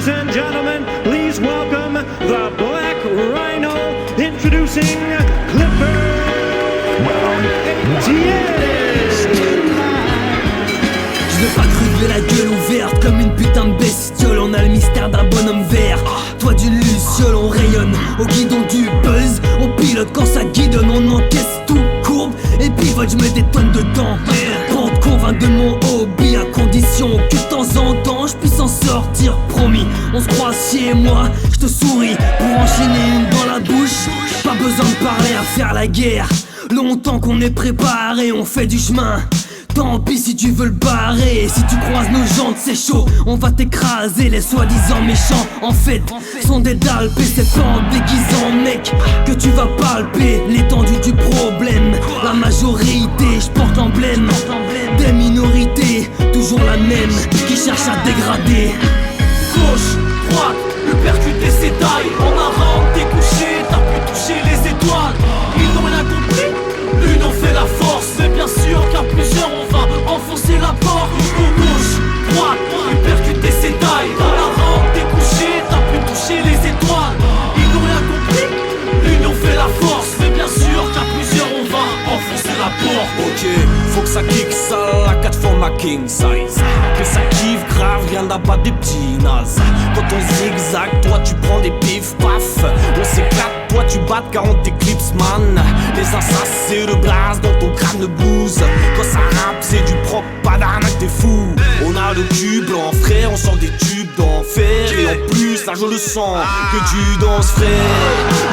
Ladies and gentlemen, please welcome the Black Rhino, introducing Clifford Etienne. Je veux pas crever la gueule ouverte comme une putain de bestiole. On a le mystère d'un bonhomme vert, toi du luciole. On rayonne au guidon du buzz, on pilote quand ça guidonne. On encaisse tout, courbe et pivote, je me détonne dedans. Pour te convaincre de mon hobby, à condition que de temps en temps je puisse en sortir, promis. On se croise chez moi, je te souris pour enchaîner une dans la bouche. Pas besoin de parler à faire la guerre. Longtemps qu'on est préparé, on fait du chemin. Tant pis si tu veux le barrer. Si tu croises nos jantes c'est chaud, on va t'écraser. Les soi-disant méchants en fait sont des dalpes. Et c'est pas en déguisant mec que tu vas palper l'étendue du problème. La majorité, je porte l'emblème des minorités, toujours la même, qui cherche à dégrader. Gauche, droite, le percuter ses tailles. En avant, t'es couché, t'as pu toucher les étoiles. Ils n'ont rien compris, l'union fait la force. Mais bien sûr qu'à plusieurs on va enfoncer la porte. Gauche, droite, le percuter ses tailles. En avant, t'es couché, t'as pu toucher les étoiles. Ils n'ont rien compris, l'union fait la force. Mais bien sûr qu'à plusieurs on va enfoncer la porte. Ok, faut que ça kick ça, la 4 fois ma king size. Que ça kiffe grave, rien d'abat des petits nazes. Quand on zigzag, toi tu prends des pifs paf. On s'éclate, toi tu battes 40 éclipses man. Les assassins c'est le blast dans ton crâne le blues. Quand ça rappe c'est du propre, pas d'arnaque t'es fou. On a le cul blanc frère, on sort des tubes d'enfer. Et en plus là je le sens, que tu danses frère.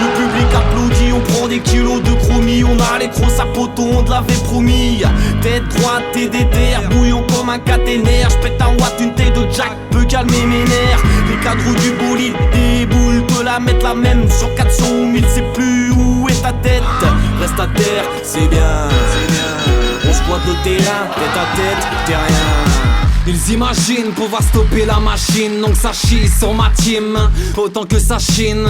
Le public applaudit, on prend des kilos de chromie. On a les crocs à poteau, on te l'avait promis. Tête droite, t'es déter, bouillon comme un caténaire. J'pète un watt, une taille de Jack peut calmer mes nerfs. Les cadres du bolide, des boules, te la mettre la même. Sur 400 ou 1000, c'est plus où est ta tête. Reste à terre, c'est bien. On squatte le terrain, tête à tête, t'es rien. Ils imaginent pouvoir stopper la machine, donc ça chie sur ma team, autant que ça chine.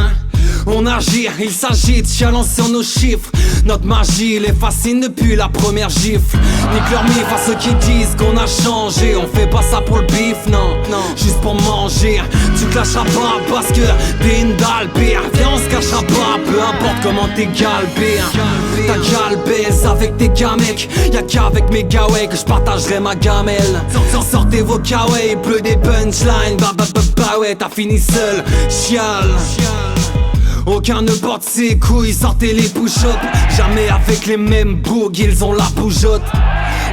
On agit, il s'agit de chialant sur nos chiffres. Notre magie les fascine depuis la première gifle. Nique leur mif à ceux qui disent qu'on a changé. On fait pas ça pour le bif, non, juste pour manger. Tu te lâcheras pas parce que t'es une dalle, pire. Viens on se cachera pas, peu importe comment t'es galbé. Ta galbèse avec tes gars mec. Y'a qu'avec mes gars ouais que je partagerai ma gamelle. Sortez vos kawaii, bleu des punchlines. Bah ouais t'as fini seul, chial. Aucun ne porte ses couilles, sortez les push-ups. Jamais avec les mêmes bougs, ils ont la bougeotte.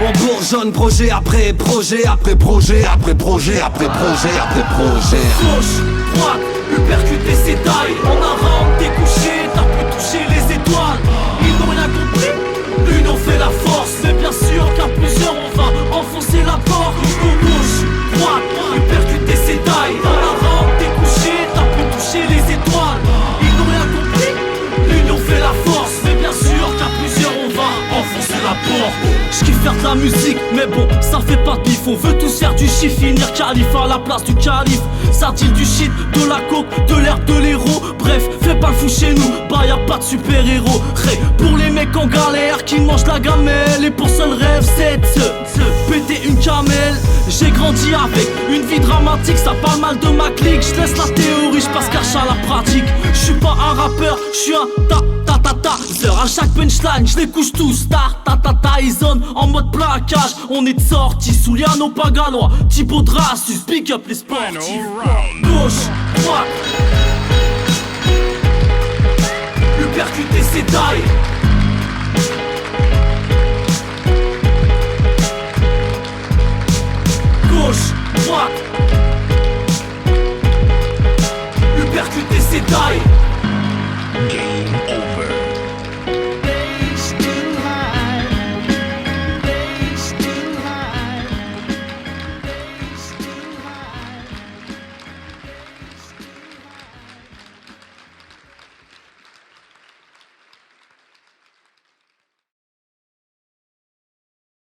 On bourgeonne projet après projet, après projet, après projet, après projet, après projet. Gauche, droite, le percuter ses tailles. En avant, t'es couché, t'as pu toucher les étoiles. Ils n'ont rien compris, l'union fait la force. Mais bien sûr qu'à plusieurs on va enfoncer la porte. Gauche, droite, le percuter ses tailles. En avant, t'es couché, t'as pu toucher les étoiles. Fait la force, mais bien sûr qu'à plusieurs on va enfoncer la porte. J'kiffe faire de la musique, mais bon, ça fait pas de bif. On veut tous faire du chiffre, finir calife à la place du calife. Ça deal du shit, de la coke, de l'herbe, de l'héros. Bref, fais pas le fou chez nous, bah y'a pas de super-héros. Ré, pour les mecs en galère qui mangent la gamelle. Et pour seul rêve c'est de se péter une camelle. J'ai grandi avec une vie dramatique, ça parle mal de ma clique. J'laisse la théorie, j'passe cash à la pratique. J'suis pas un rappeur, j'suis un zeur à chaque punchline, j'les couche tous. Tyson en mode plaquage. On est de sortie sous Liano Paganois, Thibaut Drasus, big up les sportifs. Gauche, droite, le percuter ses tailles.